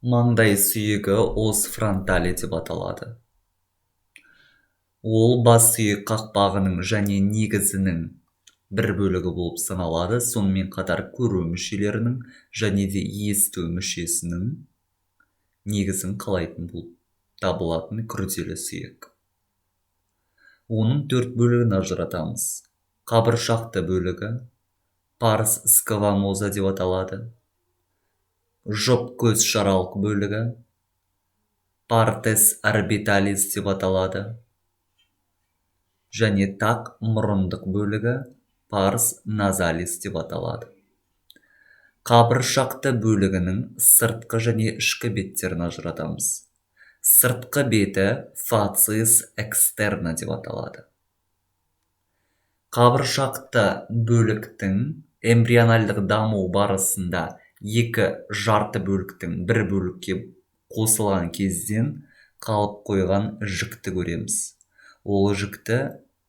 Маңдай сүйегі ос фронтале деп аталады. Ол бас сүйек қақпағының және негізінің бір бөлігі болып саналады. Сонымен қатар көру мүшелерінің және де есту мүшесінің негізін қалайтын болып табылатын күрделі сүйек. Оның 4 бөлігін ажыратамыз. Қабыршақты бөлігі, парс сквамоза деп аталады. Жұп көз шаралық бөлігі, партес орбиталис деп аталады. Және тақ мұрындық бөлігі, парс назалис деп аталады. Қабыршақты бөлігінің сыртқы және ішкі беттерін ажыратамыз. Сыртқы беті фациис экстерна деп аталады. Қабыршақты бөліктің эмбриональдық даму барысында екі жарты бөліктің бір бөлікке қосылған кезден қалып қойған жікті көреміз. Ол жікті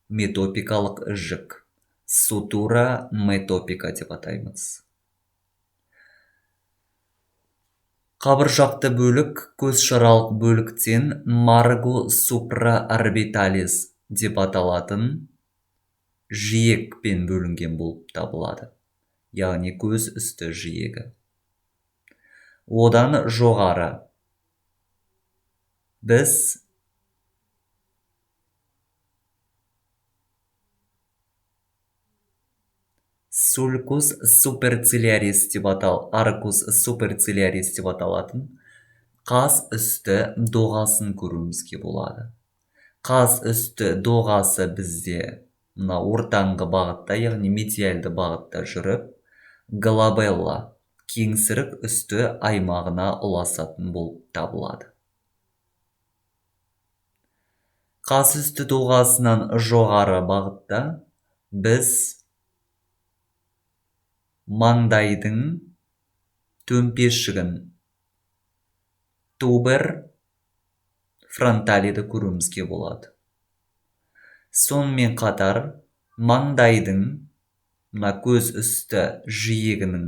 метопикалық жік, сутура метопика деп атаймыз. Қабыршақты бөлік көз шаралық бөліктен марго супраорбиталис деп аталатын жиекпен бөлінген болып табылады. Яғни көз үсті жиегі. Одан жоғары біз сулькус суперцилиарис деп аркус суперцилиарис деп аталатын қас үсті доғасын көруімізге болады. Қас үсті доғасы бізде мына ортаңғы бағытта, яғни медиальды бағытта жүріп, глабелла кеңсірік үсті аймағына ұласатын болып табылады. Қас үсті доғасынан жоғары бағытта біз маңдайдың төмпешігін тубер фронталиді көруімізге болады. Сонымен қатар маңдайдың көз үсті жиегінің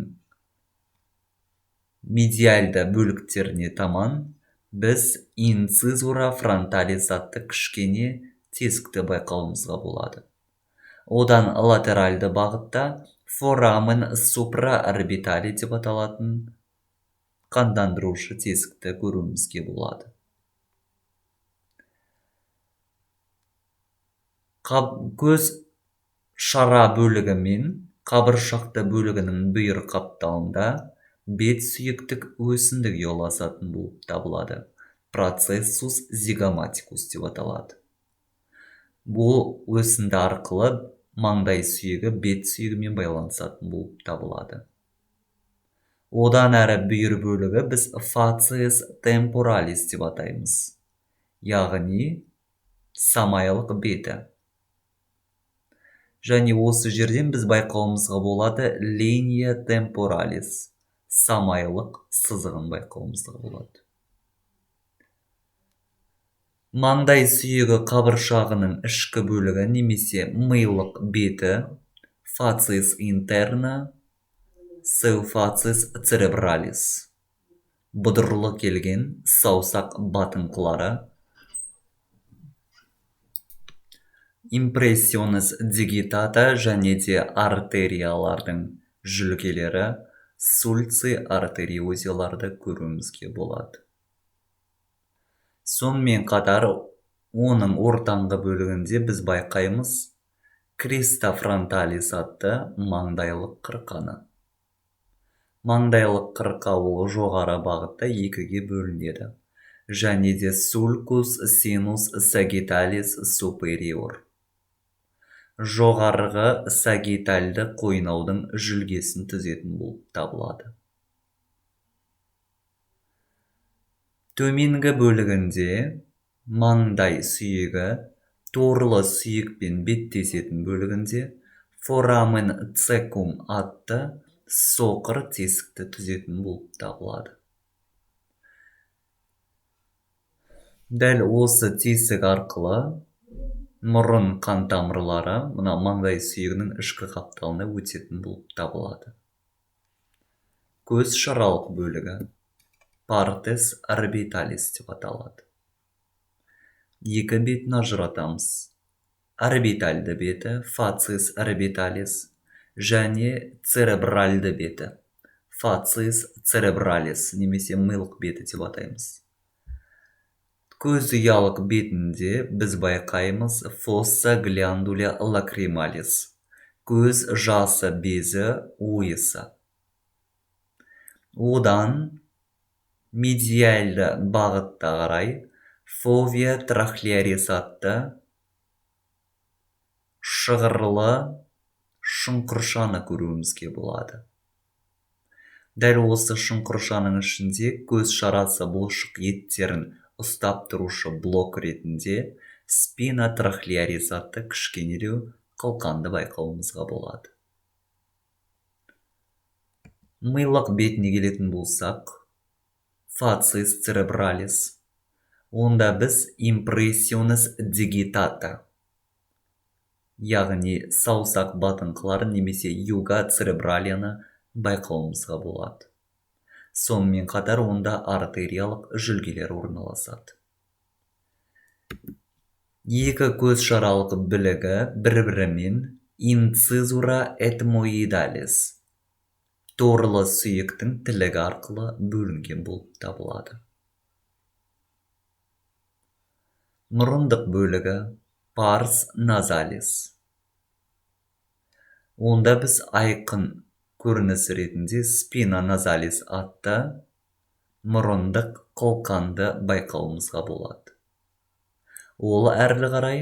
медиальды бөліктеріне таман біз инцизура фронталис атты кішкене тесікті байқауымызға болады. Одан латеральды бағытта форамен супраорбитали деп аталатын қандандырушы тесікті көруімізге болады. Көз шара бөлігі мен қабыршақты бөлігінің бүйір қапталында бет сүйектік өсіндік ұласатын болып табылады. Процессус зигоматикус деп аталады. Бұл өсінді арқылы маңдай сүйегі бет сүйегімен байланысатын болып табылады. Одан әрі бүйір бөлігі біз фациис темпоралис деп атаймыз. Яғни самайлық беті. Және осы жерден біз байқауымызға болады линия темпоралис, самайлық сызығын байқауымызға болады. Маңдай сүйегі қабыршағының ішкі бөлігі немесе милық беті фациис интерна, сеуфациис церебралис. Бұдырлы келген саусақ батыңқылары, импрессионис дигитата және де артериялардың жүлгелері сульци артериозияларды көруімізге болады. Сонымен қатар оның ортаңғы бөлігінде біз байқаймыз криста фронталис атты маңдайлық қырқаны. Маңдайлық қырқа ол жоғары бағытта екіге бөлінеді. Және де сулькус синус сагиталис супериор. Жоғарғы сагитальды қойнаудың жүлгесін түзетін болып табылады. Төменгі бөлігінде маңдай сүйегі торлы сүйекпен беттесетін бөлігінде форамен цекум атты соқыр тесікті түзетін болып табылады. Дәл осы тесік арқылы мұрын қан тамырлары мына маңдай сүйегінің ішкі қапталына өтетін болып табылады. Көз шаралық бөлігі. Partes orbitalis деп аталады. Екі бетін ажыратамыз. Орбитальды беті, facies orbitalis, және церебральды беті, facies cerebralis, немесе милық беті деп атаймыз. Көз ұялық бетінде біз байқаймыз fossa glandula lacrimalis, көз жасы безі ойысы. Одан медиальды бағытта қарай fovea trachlearis атты шығырлы шұңқыршаны көруімізге болады. Дәл осы шұңқыршаның ішінде көз шарасы бұлшық еттерін ұстап тұрушы блок ретінде спина трахлеарис атты кішкенелеу қылқанды байқауымызға болады. Милық бетіне келетін болсақ, facies cerebralis, онда біз impressiones digitata, яғни саусақ батыңқылары немесе юга церебралияны байқауымызға болады. Сонымен қатар онда артериялық жүлгелер орналасады. Екі көз шаралық білігі бір-бірімен incizura etmoidalis, торлы сүйектің тілігі арқылы бөлінген болып табылады. Мұрындық бөлігі pars nasalis. Онда біз айқын көрініс ретінде spina nasalis атты мұрындық қылқанды байқауымызға болады. Ол әрі қарай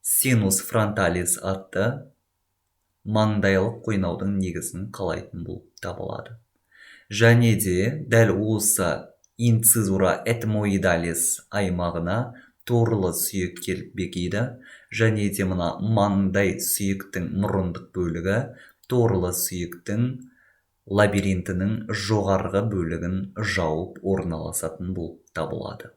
sinus frontalis атты маңдайлық қойнаудың негізін қалайтын болып табылады. Және де дәл осы incizura etmoidalis аймағына торлы сүйек келіп бекиді, және де мына маңдай сүйектің мұрындық бөлігі торлы сүйектің лабиринтінің жоғарғы бөлігін жауып орналасатын болып табылады.